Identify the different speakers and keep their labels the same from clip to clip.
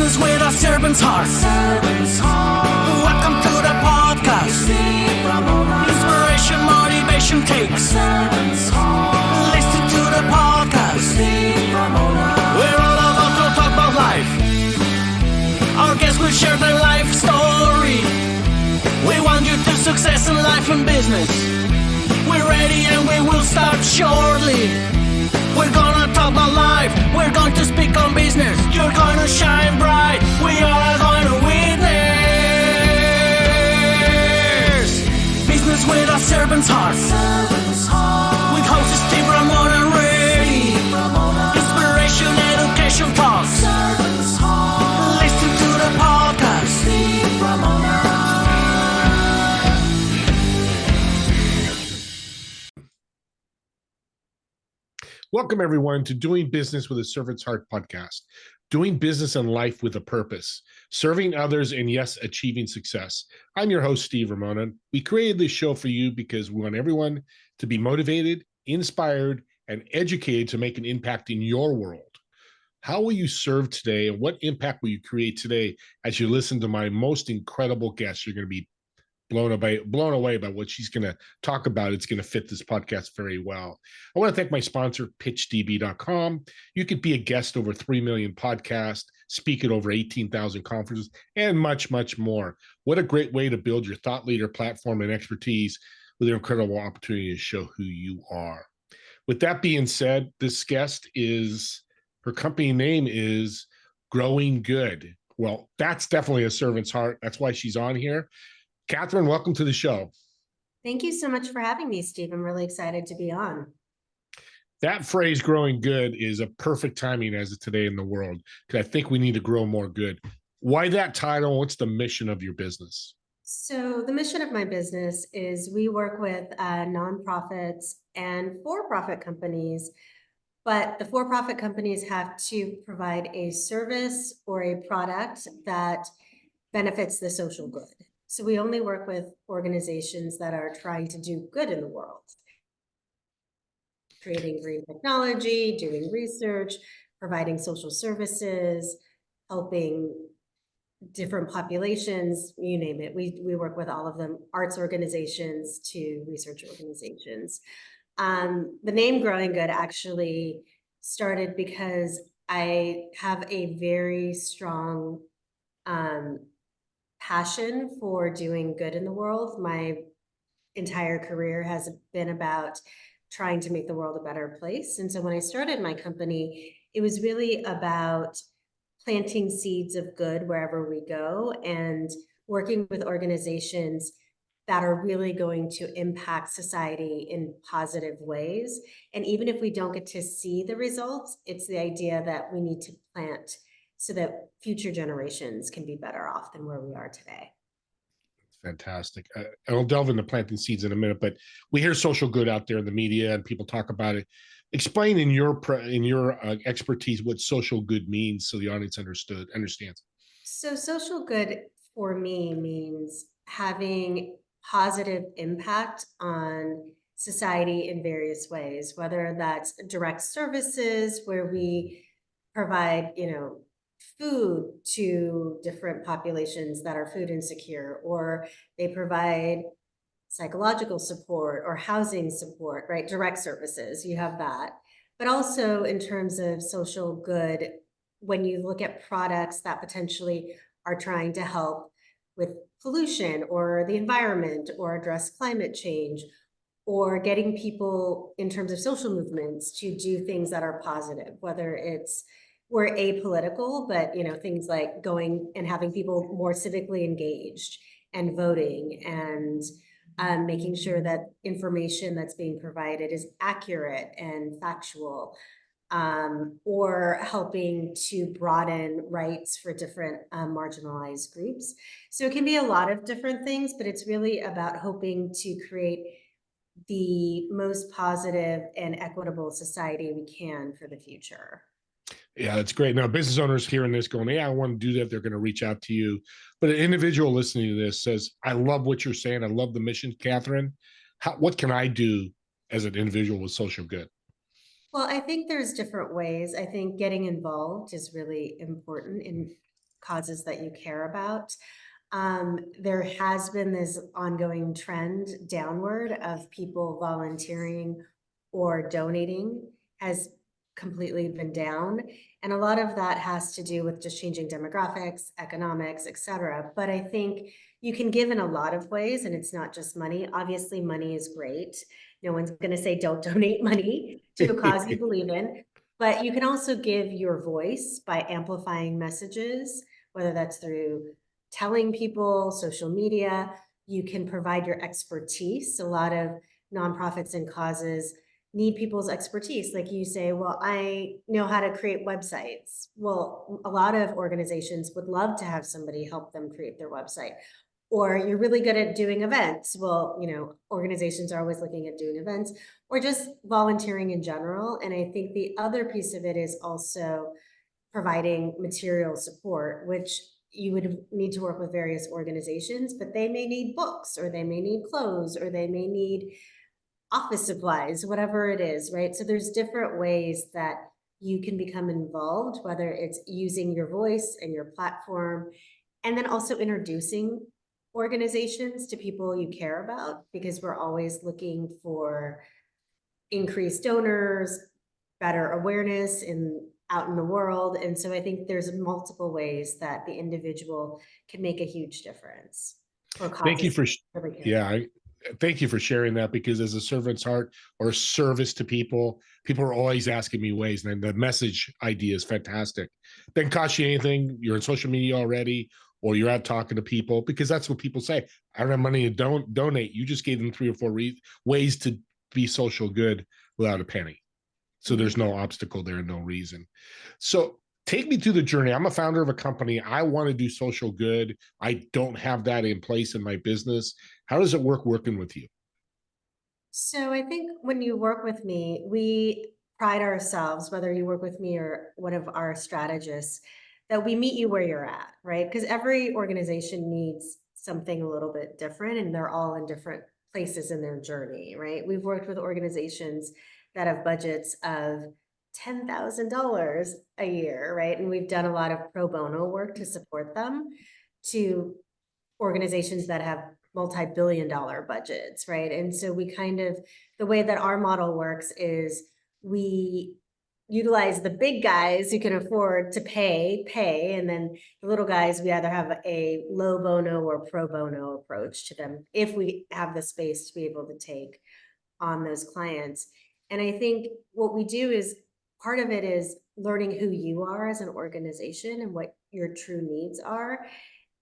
Speaker 1: Business with a servant's heart. Welcome to the podcast. Inspiration, motivation takes. Listen to the podcast. We're all about to talk about life. Our guests will share their life story. We want you to success in life and business. We're ready and we will start shortly. We're gonna talk about life. We're going to speak on business. You're gonna shine bright. We are going to witness. Business with a servant's heart. With hosts Steve, Ramona, and Ray. Inspiration, education talks. Listen to the podcast.
Speaker 2: Welcome, everyone, to Doing Business with a Servant's Heart podcast. Doing business and life with a purpose, serving others, and yes, achieving success. I'm your host, Steve Ramona. We created this show for you because we want everyone to be motivated, inspired, and educated to make an impact in your world. How will you serve today, and what impact will you create today as you listen to my most incredible guest? You're going to be blown away by what she's going to talk about. It's going to fit this podcast very well. I want to thank my sponsor, PitchDB.com. You could be a guest over 3 million podcasts, speak at over 18,000 conferences, and much, much more. What a great way to build your thought leader platform and expertise with an incredible opportunity to show who you are. With that being said, this guest her company name is Growing Good. Well, that's definitely a servant's heart. That's why she's on here. Cathryn, welcome to the show.
Speaker 3: Thank you so much for having me, Steve. I'm really excited to be on.
Speaker 2: That phrase, growing good, is a perfect timing as of today in the world, because I think we need to grow more good. Why that title? What's the mission of your business?
Speaker 3: So the mission of my business is we work with nonprofits and for-profit companies, but the for-profit companies have to provide a service or a product that benefits the social good. So we only work with organizations that are trying to do good in the world, creating green technology, doing research, providing social services, helping different populations, you name it. We work with all of them, arts organizations to research organizations. The name Growing Good actually started because I have a very strong passion for doing good in the world. My entire career has been about trying to make the world a better place. And so when I started my company, it was really about planting seeds of good wherever we go and working with organizations that are really going to impact society in positive ways. And even if we don't get to see the results, it's the idea that we need to plant so that future generations can be better off than where we are today.
Speaker 2: Fantastic. I'll delve into planting seeds in a minute, but we hear social good out there in the media and people talk about it. Explain in your expertise what social good means so the audience understands.
Speaker 3: So social good for me means having positive impact on society in various ways, whether that's direct services where we provide, food to different populations that are food insecure, or they provide psychological support or housing support, right? Direct services, you have that. But also in terms of social good, when you look at products that potentially are trying to help with pollution or the environment or address climate change, or getting people in terms of social movements to do things that are positive, whether we're apolitical, but things like going and having people more civically engaged and voting and making sure that information that's being provided is accurate and factual, or helping to broaden rights for different marginalized groups. So it can be a lot of different things, but it's really about hoping to create the most positive and equitable society we can for the future.
Speaker 2: Yeah, that's great. Now, business owners hearing this going, yeah, I want to do that. They're going to reach out to you. But an individual listening to this says, I love what you're saying. I love the mission, Cathryn. What can I do as an individual with social good?
Speaker 3: Well, I think there's different ways. I think getting involved is really important in causes that you care about. There has been this ongoing trend downward of people volunteering or donating has completely been down. And a lot of that has to do with just changing demographics, economics, et cetera. But I think you can give in a lot of ways, and it's not just money. Obviously, money is great. No one's going to say don't donate money to a cause you believe in. But you can also give your voice by amplifying messages, whether that's through telling people, social media. You can provide your expertise. A lot of nonprofits and causes need people's expertise. Like you say, well, I know how to create websites. Well, a lot of organizations would love to have somebody help them create their website. Or you're really good at doing events. Well, organizations are always looking at doing events, or just volunteering in general. And I think the other piece of it is also providing material support, which you would need to work with various organizations, but they may need books, or they may need clothes, or they may need office supplies, whatever it is, right? So there's different ways that you can become involved, whether it's using your voice and your platform, and then also introducing organizations to people you care about, because we're always looking for increased donors, better awareness out in the world. And so I think there's multiple ways that the individual can make a huge difference for
Speaker 2: Thank you
Speaker 3: causes.
Speaker 2: thank you for sharing that, because as a servant's heart or service to people are always asking me ways, and the message idea is fantastic. Doesn't cost you anything. You're on social media already, or you're out talking to people, because that's what people say. I don't have money to donate. You just gave them 3 or 4 ways to be social good without a penny. So there's no obstacle there, no reason. So take me through the journey. I'm a founder of a company. I want to do social good. I don't have that in place in my business. How does it work working with you?
Speaker 3: So I think when you work with me, we pride ourselves, whether you work with me or one of our strategists, that we meet you where you're at, right? Because every organization needs something a little bit different, and they're all in different places in their journey, right? We've worked with organizations that have budgets of $10,000 a year, right? And we've done a lot of pro bono work to support them, to organizations that have multi-billion-dollar budgets, right? And so the way that our model works is we utilize the big guys who can afford to pay, and then the little guys, we either have a low bono or pro bono approach to them if we have the space to be able to take on those clients. And I think what we do is, part of it is learning who you are as an organization and what your true needs are.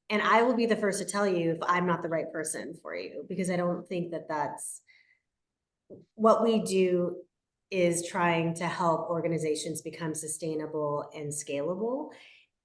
Speaker 3: And I will be the first to tell you if I'm not the right person for you, because I don't think that that's what we do, is trying to help organizations become sustainable and scalable.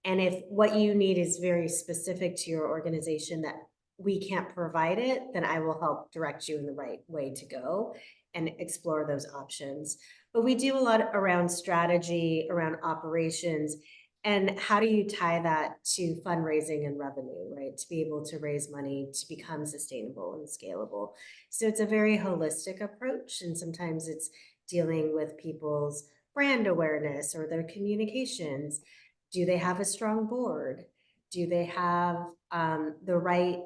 Speaker 3: And if what you need is very specific to your organization that we can't provide it, then I will help direct you in the right way to go and explore those options. But we do a lot around strategy, around operations, and how do you tie that to fundraising and revenue, right? To be able to raise money to become sustainable and scalable. So it's a very holistic approach. And sometimes it's dealing with people's brand awareness or their communications. Do they have a strong board? Do they have the right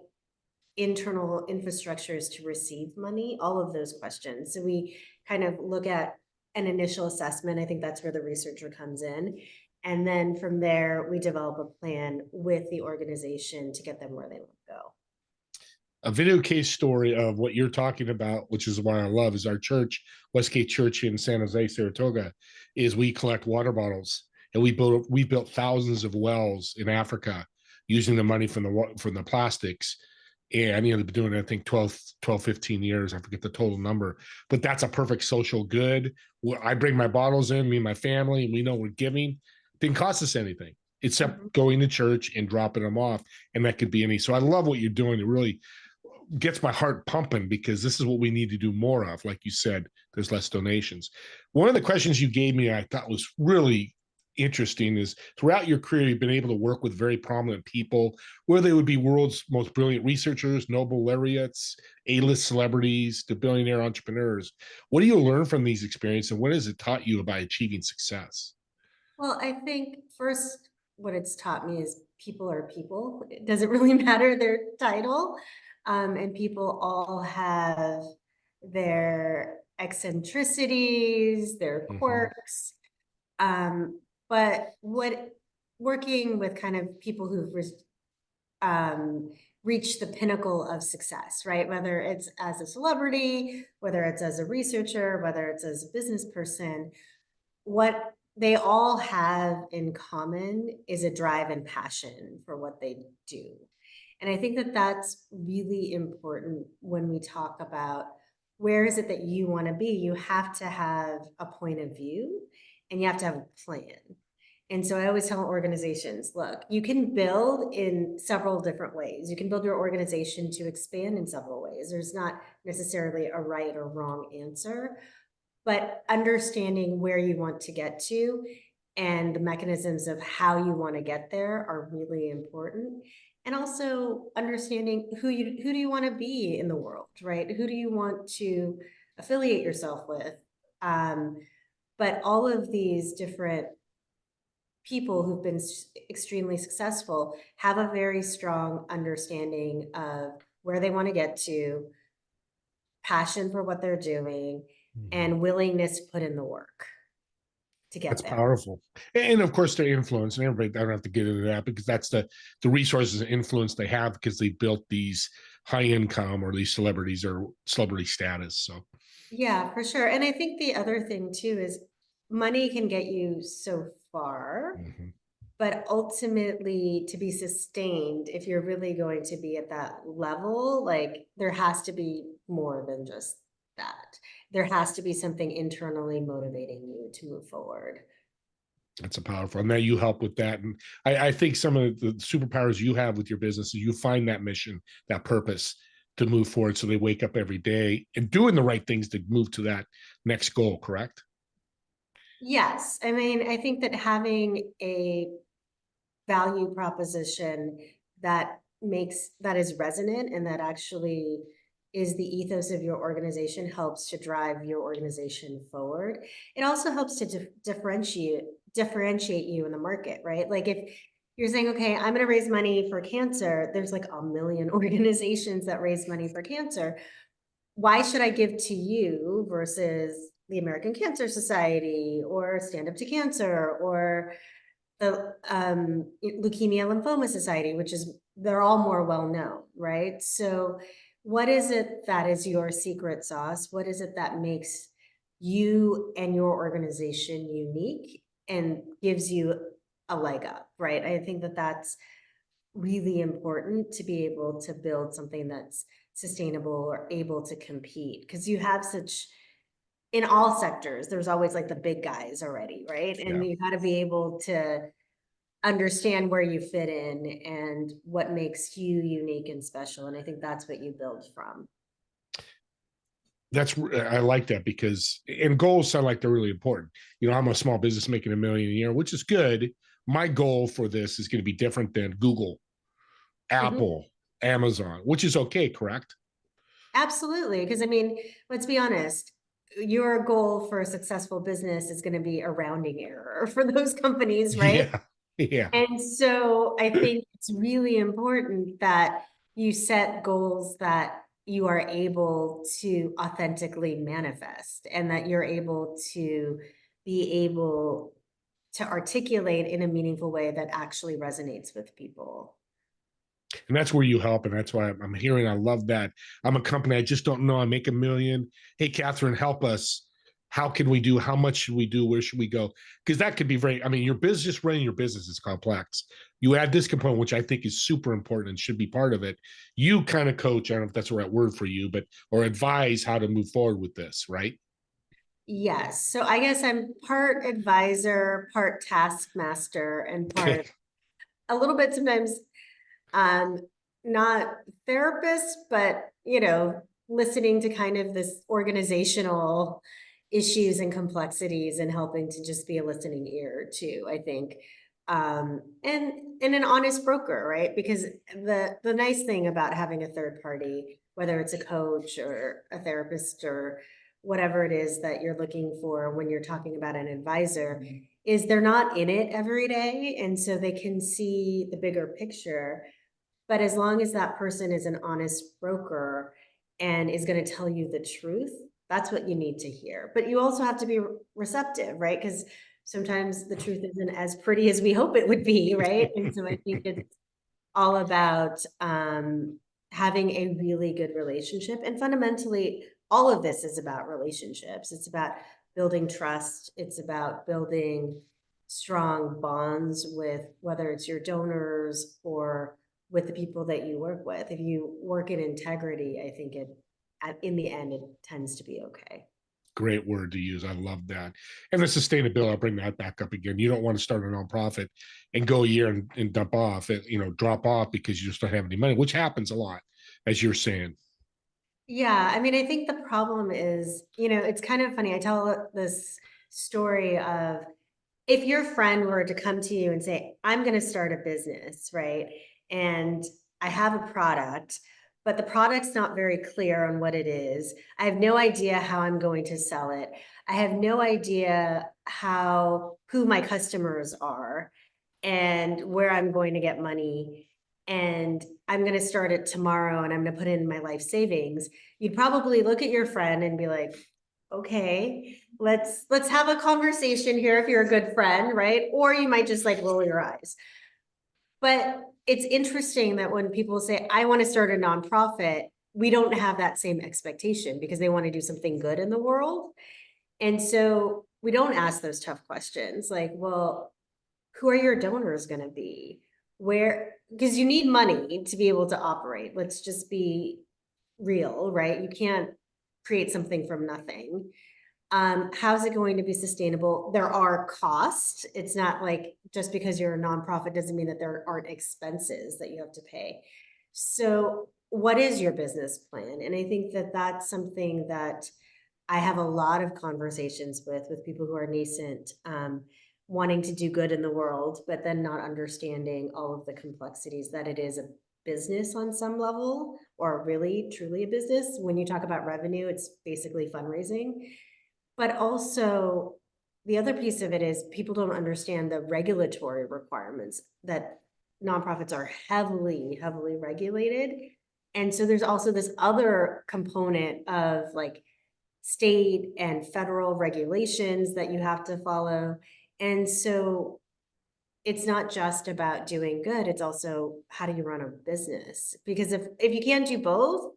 Speaker 3: internal infrastructures to receive money? All of those questions. So we kind of look at an initial assessment. I think that's where the researcher comes in. And then from there, we develop a plan with the organization to get them where they want to go.
Speaker 2: A video case story of what you're talking about, which is why I love, is our church, Westgate Church in San Jose, Saratoga, is we collect water bottles, and we built thousands of wells in Africa using the money from the plastics. And they've been doing it, I think 12, 15 years. I forget the total number, but that's a perfect social good. I bring my bottles in, me and my family, and we know we're giving. Didn't cost us anything except going to church and dropping them off. And that could be any. So I love what you're doing. It really gets my heart pumping, because this is what we need to do more of. Like you said, there's less donations. One of the questions you gave me I thought was really interesting is, throughout your career, you've been able to work with very prominent people, where they would be world's most brilliant researchers, Nobel laureates, A-list celebrities, to billionaire entrepreneurs. What do you learn from these experiences, and what has it taught you about achieving success?
Speaker 3: Well, I think first, what it's taught me is people are people. It doesn't really matter their title. And people all have their eccentricities, their
Speaker 2: Mhm.
Speaker 3: quirks. But working with kind of people who've um, reach the pinnacle of success, right? Whether it's as a celebrity, whether it's as a researcher, whether it's as a business person, what they all have in common is a drive and passion for what they do. And I think that that's really important when we talk about where is it that you want to be. You have to have a point of view and you have to have a plan. And so I always tell organizations, look, you can build in several different ways. You can build your organization to expand in several ways. There's not necessarily a right or wrong answer, but understanding where you want to get to and the mechanisms of how you want to get there are really important. And also understanding who do you want to be in the world, right? Who do you want to affiliate yourself with? But all of these different people who've been extremely successful have a very strong understanding of where they want to get to, passion for what they're doing,
Speaker 2: Mhm.
Speaker 3: and willingness to put in the work to
Speaker 2: That's
Speaker 3: get there.
Speaker 2: powerful. And of course, their influence, and everybody, I don't have to get into that because that's the resources and influence they have because they built these high income or these celebrities or celebrity status. So,
Speaker 3: Yeah, for sure. And I think the other thing too is money can get you so far,
Speaker 2: mhm.
Speaker 3: but ultimately to be sustained, if you're really going to be at that level, like there has to be more than just that. There has to be something internally motivating you to move forward.
Speaker 2: That's a powerful, and that you help with that. And I think some of the superpowers you have with your business is you find that mission, that purpose to move forward. So they wake up every day and doing the right things to move to that next goal, correct?
Speaker 3: Yes. I mean, I think that having a value proposition that is resonant and that actually is the ethos of your organization helps to drive your organization forward. It also helps to differentiate you in the market, right? Like if you're saying, okay, I'm going to raise money for cancer, there's like a million organizations that raise money for cancer. Why should I give to you versus the American Cancer Society or Stand Up to Cancer or the Leukemia Lymphoma Society, which is, they're all more well known, right? So what is it that is your secret sauce? What is it that makes you and your organization unique and gives you a leg up, right? I think that that's really important to be able to build something that's sustainable or able to compete because you have such, in all sectors, there's always like the big guys already, right?
Speaker 2: Yeah.
Speaker 3: And you got to be able to understand where you fit in and what makes you unique and special. And I think that's what you build from.
Speaker 2: I like that because and goals sound like they're really important. You know, I'm a small business making $1 million a year, which is good. My goal for this is going to be different than Google,
Speaker 3: Mhm.
Speaker 2: Apple, Amazon, which is okay, correct?
Speaker 3: Absolutely. Because I mean, let's be honest, your goal for a successful business is going to be a rounding error for those companies, right?
Speaker 2: Yeah. Yeah.
Speaker 3: And so I think it's really important that you set goals that you are able to authentically manifest and that you're able to be able to articulate in a meaningful way that actually resonates with people.
Speaker 2: And that's where you help. And that's why I'm hearing, I love that. I'm a company, I just don't know. I make $1 million. Hey, Cathryn, help us. How can we do? How much should we do? Where should we go? Because that could be very, I mean, your business, just running your business is complex. You add this component, which I think is super important and should be part of it. You kind of coach, I don't know if that's the right word for you, but, or advise how to move forward with this, right?
Speaker 3: Yes. So I guess I'm part advisor, part taskmaster, and
Speaker 2: Okay.
Speaker 3: part a little bit sometimes um not therapist, but listening to kind of this organizational issues and complexities and helping to just be a listening ear too, I think. And an honest broker, right? Because the nice thing about having a third party, whether it's a coach or a therapist or whatever it is that you're looking for when you're talking about an advisor, is they're not in it every day. And so they can see the bigger picture. But as long as that person is an honest broker and is going to tell you the truth, that's what you need to hear. But you also have to be receptive, right? Because sometimes the truth isn't as pretty as we hope it would be, right? And so I think it's all about having a really good relationship. And fundamentally, all of this is about relationships. It's about building trust. It's about building strong bonds with whether it's your donors or with the people that you work with. If you work in integrity, I think in the end, it tends to be okay.
Speaker 2: Great word to use. I love that. And the sustainability, I'll bring that back up again. You don't want to start a nonprofit and go a year and dump off and, drop off because you just don't have any money, which happens a lot, as you're saying.
Speaker 3: Yeah, I mean, I think the problem is, it's kind of funny. I tell this story of if your friend were to come to you and say, I'm going to start a business, right? And I have a product, but the product's not very clear on what it is. I have no idea how I'm going to sell it. I have no idea who my customers are and where I'm going to get money. And I'm going to start it tomorrow and I'm going to put in my life savings. You'd probably look at your friend and be like, okay, let's have a conversation here if you're a good friend, right? Or you might just like roll your eyes. But it's interesting that when people say, I want to start a nonprofit, we don't have that same expectation because they want to do something good in the world. And so we don't ask those tough questions like, well, who are your donors going to be? Because you need money to be able to operate. Let's just be real, right? You can't create something from nothing. How's it going to be sustainable? There are costs. It's not like just because you're a nonprofit doesn't mean that there aren't expenses that you have to pay. So what is your business plan? And I think that that's something that I have a lot of conversations with people who are nascent, wanting to do good in the world, but then not understanding all of the complexities that it is a business on some level, or really truly a business. When you talk about revenue, it's basically fundraising. But also, the other piece of it is people don't understand the regulatory requirements that nonprofits are heavily, heavily regulated. And so there's also this other component of like state and federal regulations that you have to follow. And so it's not just about doing good, it's also how do you run a business? Because if you can't do both,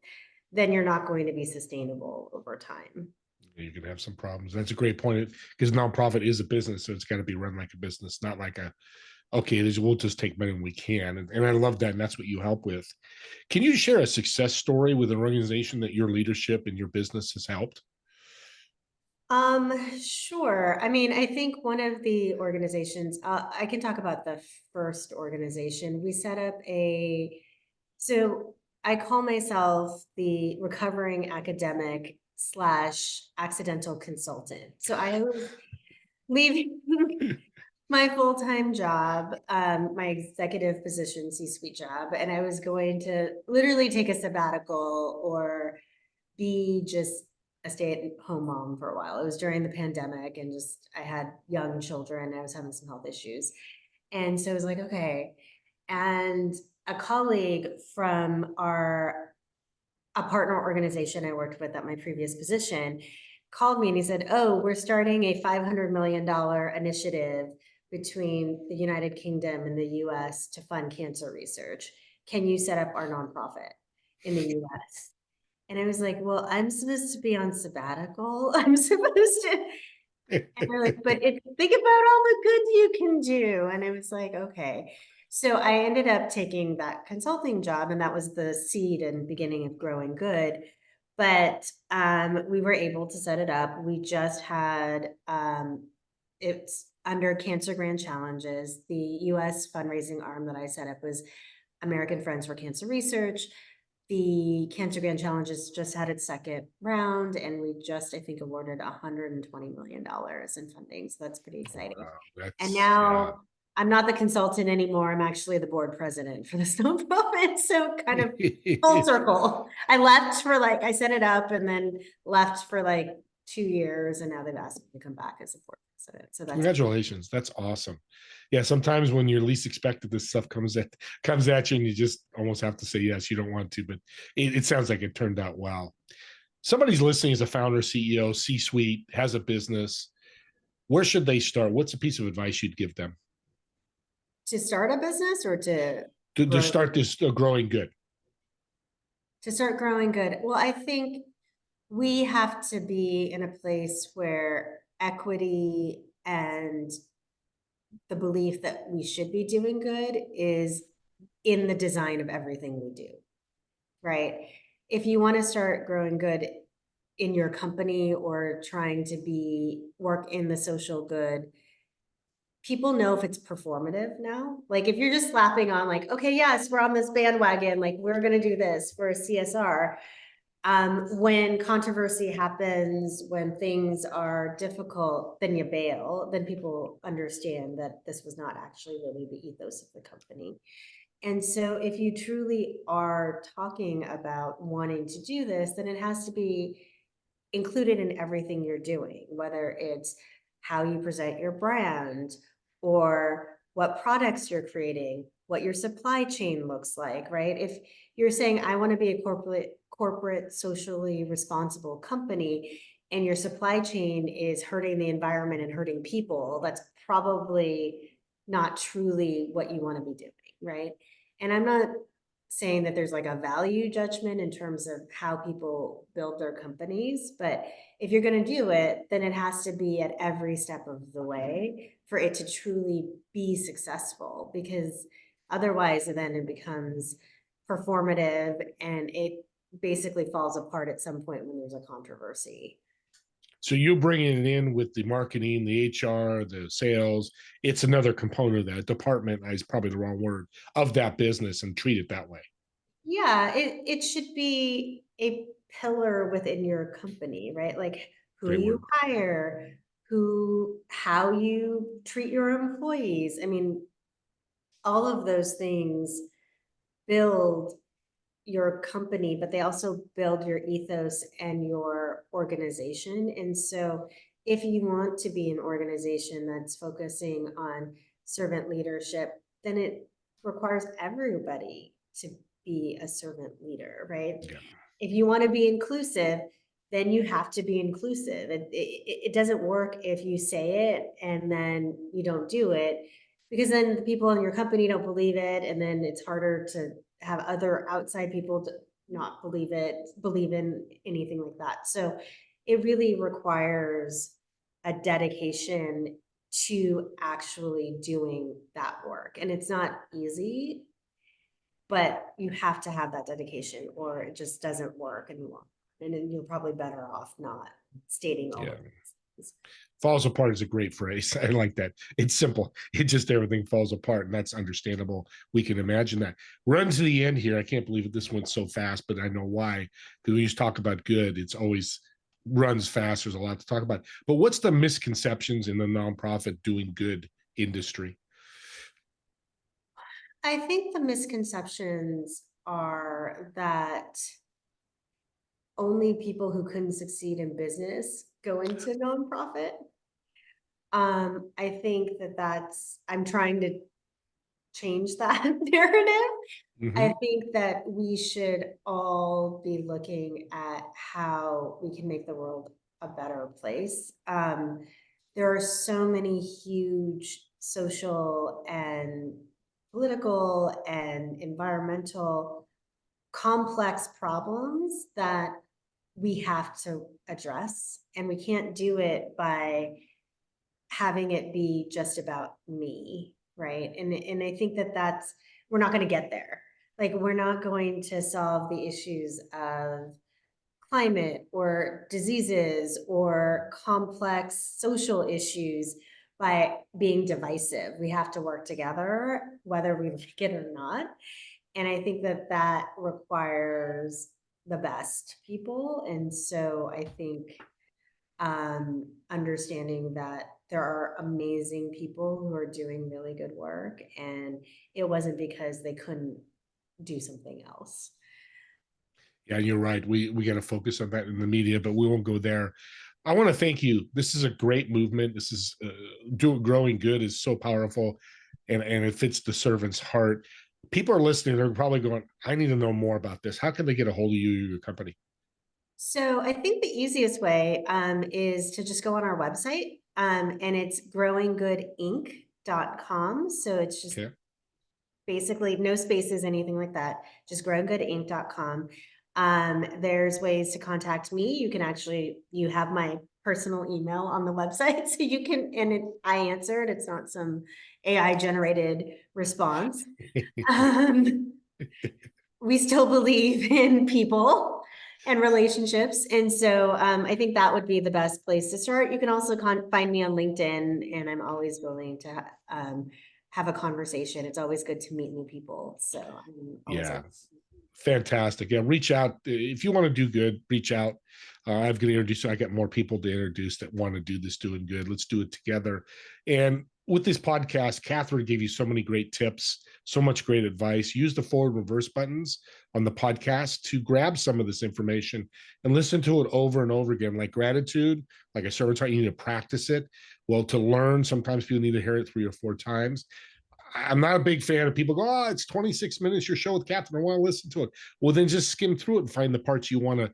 Speaker 3: then you're not going to be sustainable over time.
Speaker 2: You can have some problems. That's a great point because nonprofit is a business, so it's got to be run like a business, not like we'll just take money when we can. And I love that, and that's what you help with. Can you share a success story with an organization that your leadership and your business has helped?
Speaker 3: Sure. I mean, I think one of the organizations, I can talk about the first organization. We set up so I call myself the recovering academic / accidental consultant. So I was leaving my full-time job, my executive position, C-suite job, and I was going to literally take a sabbatical or be just a stay-at-home mom for a while. It was during the pandemic and I had young children. I was having some health issues. And so I was like, okay. And a colleague from a partner organization I worked with at my previous position called me and he said, oh, we're starting a $500 million initiative between the United Kingdom and the US to fund cancer research. Can you set up our nonprofit in the US? And I was like, well, I'm supposed to be on sabbatical. I'm supposed to. And they're like, but think about all the good you can do. And I was like, okay. So I ended up taking that consulting job, and that was the seed and beginning of growing good. But we were able to set it up. We just had, it's under Cancer Grand Challenges. The US fundraising arm that I set up was American Friends for Cancer Research. The Cancer Grand Challenges just had its second round, and we just, I think, awarded $120 million in funding. So that's pretty exciting.
Speaker 2: Wow,
Speaker 3: and now I'm not the consultant anymore. I'm actually the board president for this nonprofit. So kind of full circle. I left for I set it up and then left for 2 years, and now they've asked me to come back as a board. So that's
Speaker 2: Congratulations. That's awesome. Yeah, sometimes when you're least expected, this stuff comes at you and you just almost have to say yes. You don't want to, but it sounds like it turned out well. Somebody's listening as a founder, CEO, C-suite, has a business. Where should they start? What's a piece of advice you'd give them
Speaker 3: to start a business or to
Speaker 2: to
Speaker 3: grow
Speaker 2: start this growing good?
Speaker 3: to start growing good. Well, I think we have to be in a place where equity and the belief that we should be doing good is in the design of everything we do, right? If you want to start growing good in your company or trying to work in the social good, people know if it's performative now. Like if you're just slapping on like, okay, yes, we're on this bandwagon, like we're going to do this for a CSR. When controversy happens, when things are difficult, then you bail, then people understand that this was not actually really the ethos of the company. And so if you truly are talking about wanting to do this, then it has to be included in everything you're doing, whether it's how you present your brand or what products you're creating, what your supply chain looks like, right? If you're saying, I want to be a corporate, socially responsible company, and your supply chain is hurting the environment and hurting people, that's probably not truly what you want to be doing, right? And I'm not saying that there's like a value judgment in terms of how people build their companies, but if you're going to do it, then it has to be at every step of the way for it to truly be successful, because otherwise then it becomes performative and it basically falls apart at some point when there's a controversy.
Speaker 2: So you bringing it in with the marketing, the HR, the sales, it's another component of that department, is probably the wrong word, of that business, and treat it that way.
Speaker 3: Yeah, it should be a pillar within your company, right? Like who
Speaker 2: Great
Speaker 3: you
Speaker 2: word.
Speaker 3: hire, how you treat your employees. I mean, all of those things build your company, but they also build your ethos and your organization. And so if you want to be an organization that's focusing on servant leadership, then it requires everybody to be a servant leader, right?
Speaker 2: Yeah.
Speaker 3: If you want to be inclusive, then you have to be inclusive. It doesn't work if you say it and then you don't do it, because then the people in your company don't believe it, and then it's harder to have other outside people to not believe in anything like that. So it really requires a dedication to actually doing that work. And it's not easy, but you have to have that dedication or it just doesn't work in the long run. And you're probably better off not stating all
Speaker 2: Yeah.
Speaker 3: of this.
Speaker 2: Falls apart is a great phrase. I like that. It's simple. It just everything falls apart, and that's understandable. We can imagine that. Run to the end here. I can't believe it. This went so fast, but I know why. Because when you just talk about good, it's always runs fast. There's a lot to talk about. But what's the misconceptions in the nonprofit doing good industry?
Speaker 3: I think the misconceptions are that only people who couldn't succeed in business go into nonprofit. I think I'm trying to change that narrative. I
Speaker 2: Mm-hmm.
Speaker 3: think that we should all be looking at how we can make the world a better place. There are so many huge social and political and environmental complex problems that we have to address, and we can't do it by having it be just about me, right? And I think that we're not going to get there. Like we're not going to solve the issues of climate or diseases or complex social issues by being divisive. We have to work together, whether we like it or not. And I think that requires the best people. And so I think understanding that there are amazing people who are doing really good work, and it wasn't because they couldn't do something else.
Speaker 2: Yeah, you're right. We got to focus on that in the media, but we won't go there. I want to thank you. This is a great movement. This is growing good is so powerful, and it fits the servant's heart. People are listening. They're probably going, I need to know more about this. How can they get a hold of you or your company?
Speaker 3: So I think the easiest way is to just go on our website, and it's growinggoodinc.com. So it's just basically no spaces, anything like that, just growinggoodinc.com. There's ways to contact me. You have my personal email on the website, so you can, I answer it. It's not some AI generated response. We still believe in people and relationships. And so I think that would be the best place to start. You can also find me on LinkedIn, and I'm always willing to have a conversation. It's always good to meet new people. So I'm always
Speaker 2: fantastic. Yeah, reach out if you want to do good. Reach out. I've got to introduce. I got more people to introduce that want to do this doing good. Let's do it together. And with this podcast, Cathryn gave you so many great tips, so much great advice. Use the forward reverse buttons on the podcast to grab some of this information and listen to it over and over again. Like gratitude, like a servant's heart, you need to practice it. Well, to learn, sometimes people need to hear it 3 or 4 times. I'm not a big fan of people go, oh, it's 26 minutes, your show with Cathryn, I want to listen to it. Well, then just skim through it and find the parts you want to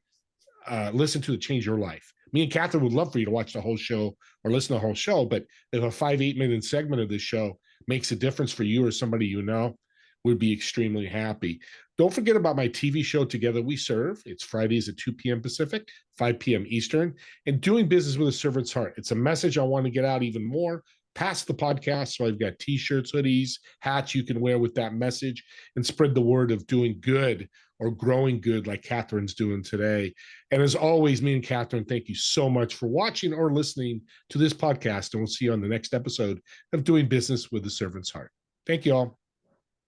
Speaker 2: listen to change your life. Me and Cathryn would love for you to watch the whole show or listen to the whole show, but if a 5-8 minute segment of this show makes a difference for you or somebody you know, we'd be extremely happy. Don't forget about my TV show, Together We Serve. It's Fridays at 2 p.m. Pacific, 5 p.m. Eastern, and doing business with a servant's heart. It's a message I want to get out even more past the podcast. So I've got t-shirts, hoodies, hats you can wear with that message and spread the word of doing good or growing good like Cathryn's doing today. And as always, me and Cathryn, thank you so much for watching or listening to this podcast. And we'll see you on the next episode of Doing Business with the Servant's Heart. Thank you all.